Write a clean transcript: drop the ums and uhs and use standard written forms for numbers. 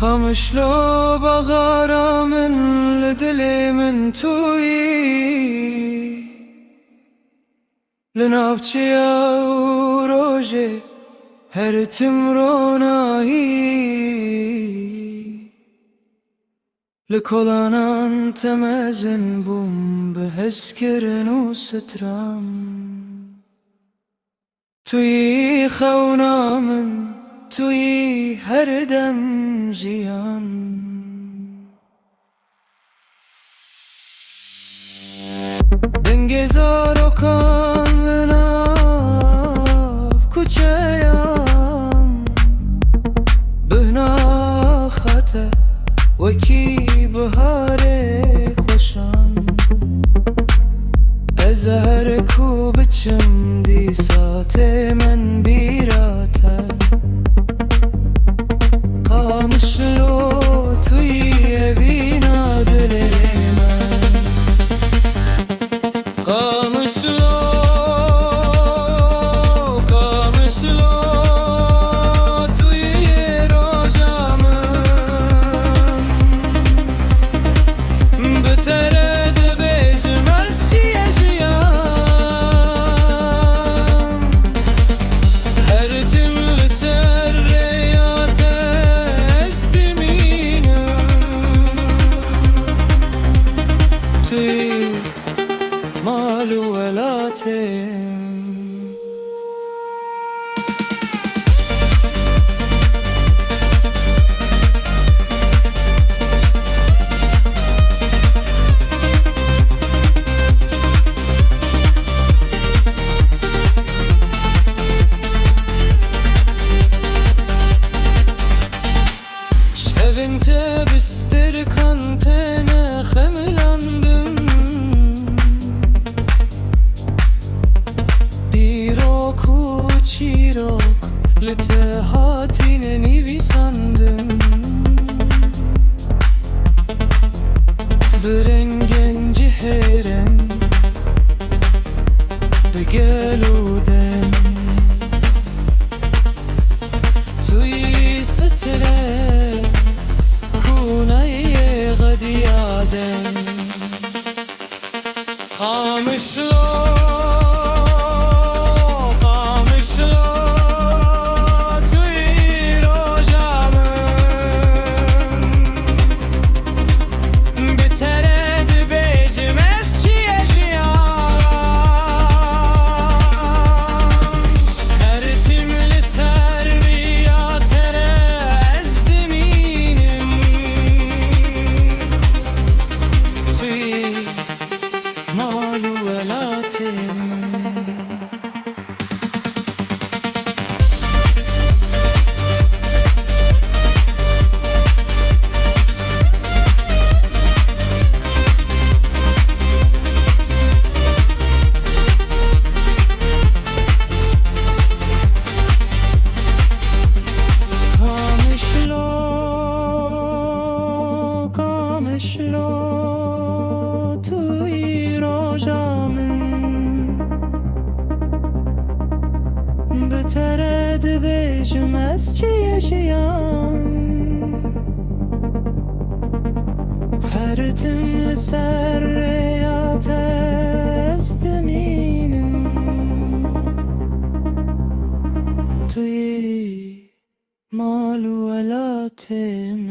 قمشلو بغارة من لدلي من توي لنافچيا وروجي هر تمروناهي لكولانان تمازن بوم بهسكرن وسترام توي خونا من توی هر دم جیان دنگ زارکان لناف کوچه‌ام بهنا خطه وکی بهار خوشم از هر کو بچم دی ساعت من بیراته قامشلو توی وینا دل من قامشلو توی روزامın بتره de bejmez çiye jiyan her timli serreyate مال ولاتم شevinte bister kantene xemlandım چیرok لتهاتین نویسندم برنگن جهرن بگلودن توی ستره کونای غدیادن قامشلو مال ولاتم بتره de bejmez çiye jiyan her timli serreyate esteminim توی مال ولاتم